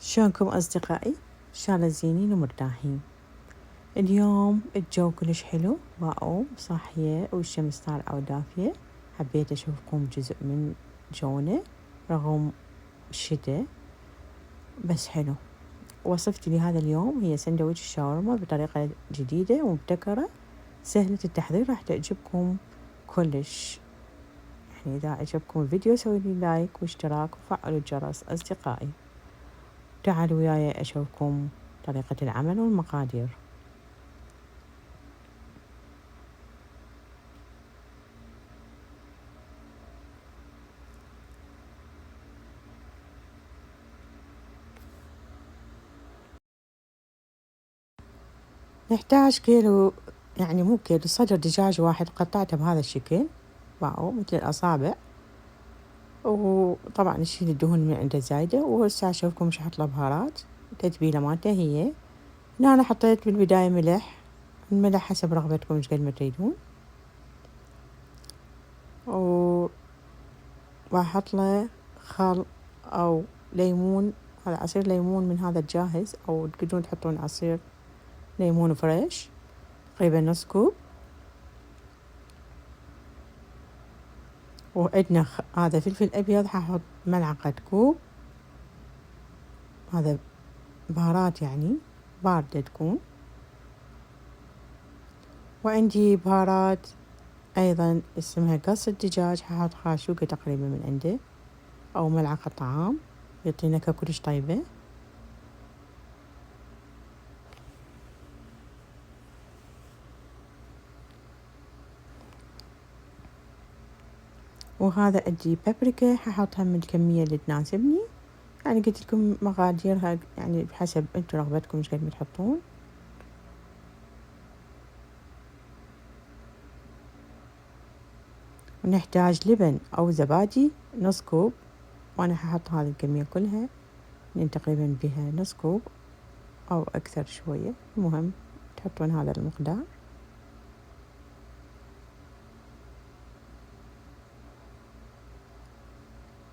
شلونكم أصدقائي؟ إن شاء الله زينين ومرتاحين. اليوم الجو كلش حلو، واو صاحية والشمس طالعة ودافية. حبيت أشوفكم جزء من جونا رغم الشتاء، بس حلو. وصفتي لهذا اليوم هي سندويتش الشاورما بطريقة جديدة ومبتكرة سهلة التحضير، راح تعجبكم كلش. يعني إذا عجبكم الفيديو سووا لي لايك واشتراك وفعلوا الجرس أصدقائي. تعالوا وياي أشوفكم طريقة العمل والمقادير. نحتاج كيلو، يعني مو كيلو، صدر دجاج واحد قطعته بهذا الشكل، واو مثل الأصابع. وطبعا نشيل الدهون من عنده زايدة. وهسه أشوفكم مش أحط له بهارات. التتبيلة مالته هي هنا، أنا حطيت بالبداية ملح، الملح حسب رغبتكم مش قد ما تريدون. وأحط له خل أو ليمون، هذا عصير ليمون من هذا الجاهز، أو تقدرون تحطون عصير ليمون فريش تقريبا نص كوب. وعندنا هذا فلفل أبيض ححط ملعقة كوب، هذا بهارات يعني باردة تكون. وعندي بهارات أيضا اسمها قص الدجاج، ححط خاشوقة تقريبا من عنده أو ملعقة طعام، يعطي نكهة كلش طيبة. وهذا عندي بابريكا ححطها من الكمية اللي تناسبني، يعني قلت لكم مقاديرها يعني بحسب انتو رغبتكم ايش قد ما تحطون. ونحتاج لبن أو زبادي نص كوب، وأنا ححط هذه الكمية كلها، لأن تقريبا بها نص كوب أو أكثر شوية، المهم تحطون هذا المقدار.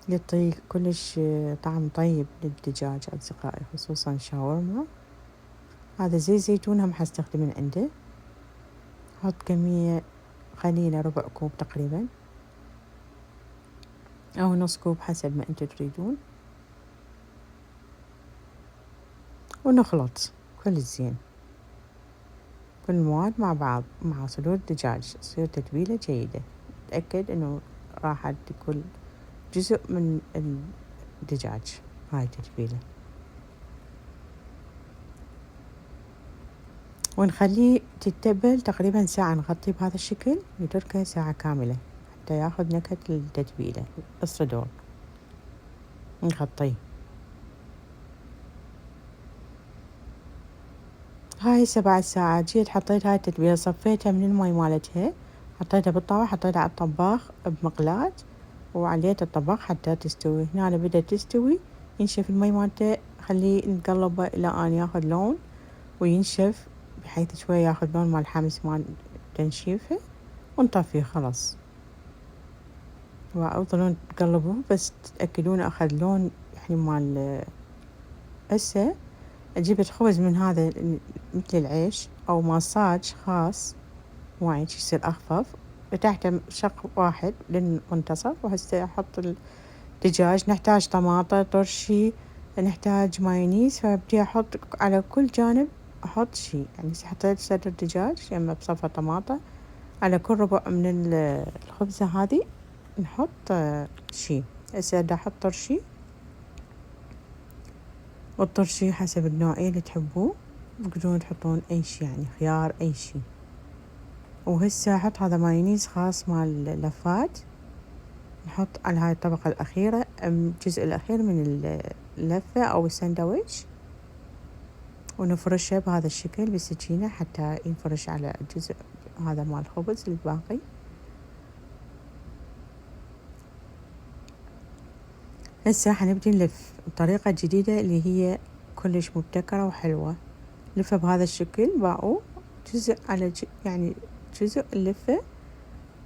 يعطي كلش طعم طيب للدجاج أصدقائي، خصوصا شاورما. هذا زيت زيتون هم حستخدم من عنده، حط كمية قليلة، ربع كوب تقريبا أو نص كوب حسب ما أنتم تريدون. ونخلط كل زين، كل المواد مع بعض مع صدور الدجاج، تصير تتبيلة جيدة. تأكد إنه راحت كل جزء من الدجاج هاي التتبيلة. ونخليه تتبل تقريبا ساعة، نغطيه بهذا الشكل نتركه ساعة كاملة حتى ياخذ نكهة التتبيلة الصدور. نغطيه. هاي 7 ساعات جيت حطيت هاي التتبيلة، صفيتها من المي مالتها، حطيتها بالطاوة، حطيتها على الطباخ بمقلاة وعليت الطباخ حتى تستوي. هنا بدأت تستوي، ينشف المي مالته، خليه نقلبه إلى أن ياخذ لون وينشف، بحيث شوية ياخذ لون مال الحمص مال تنشيفه، ونطفيه خلاص. وأفضلون تقلبوه بس تتأكدون أخذ لون يعني مال. هسه جبت خبز من هذا مثل العيش أو ماساج خاص وايد يصير أخفف، فتحته شق واحد للمنتصف. وهسه أحط الدجاج. نحتاج طماطة طرشي، نحتاج مايونيز، فبدي أحط على كل جانب أحط شي. يعني حطيت صدر دجاج يما بصفة طماطة، على كل ربع من الخبزة هذه نحط شي. هسه دا أحط طرشي، والطرشي حسب النوعية اللي تحبوه، تقدرون تحطون أي شي يعني خيار أي شي. وهسه أحط هذا مايونيز خاص مال اللفات، نحط على هاي الطبقة الأخيرة الجزء الأخير من اللفة أو الساندويتش، ونفرشه بهذا الشكل بالسكينة حتى ينفرش على الجزء هذا مال الخبز الباقي. هسه حنبدي نلف بطريقة جديدة اللي هي كلش مبتكرة وحلوة. لفه بهذا الشكل، باقو جزء على يعني جزء اللفة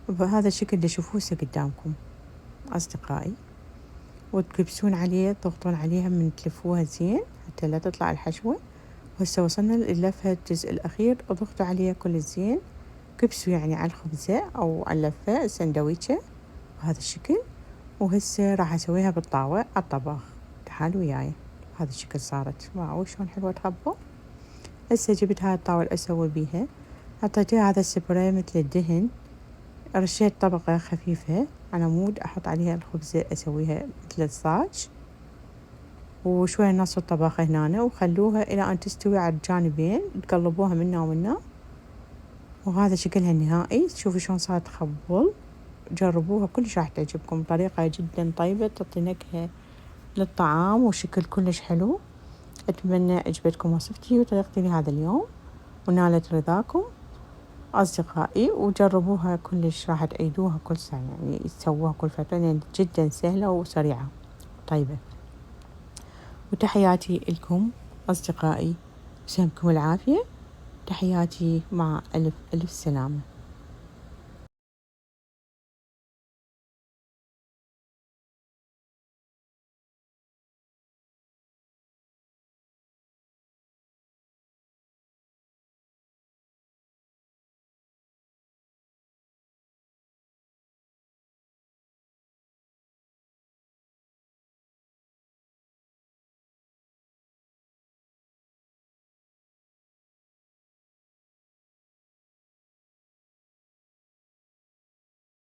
بهذا الشكل اللي تشوفوه هسه قدامكم أصدقائي. وتكبسون عليه، تضغطون عليها من تلفوها زين حتى لا تطلع الحشوة. وهسه وصلنا للفة الجزء الأخير، اضغطوا عليه كل زين، كبسوا يعني على الخبزة أو على اللفة السندويشة بهذا الشكل. وهسه راح أسويها بالطاوة على الطبخ. تعالوا وياي. بهذا الشكل صارت، واو شلون حلوة تخبل. هسه جبت هاي الطاوة اللي أسوي بيها، حطيتها هذا السبراي مثل الدهن، رشيت طبقة خفيفة على عمود أحط عليها الخبزة أسويها مثل الصاج، وشوية نص الطبقة هنا، وخلوها إلى أن تستوي على الجانبين، تقلبوها منا ومنا. وهذا شكلها النهائي. شوفوا شلون صارت تخبل. جربوها كلش راح تعجبكم، طريقة جدا طيبة تعطي نكهة للطعام وشكل كلش حلو. أتمنى عجبتكم وصفتي وطريقتي لهذا اليوم ونالت رضاكم أصدقائي، وجربوها كلش راح تعيدوها كل سنة، يعني تسووها كل فترة لأن جدا سهلة وسريعة طيبة. وتحياتي لكم أصدقائي، بسمكم العافية. تحياتي مع ألف ألف سلامة.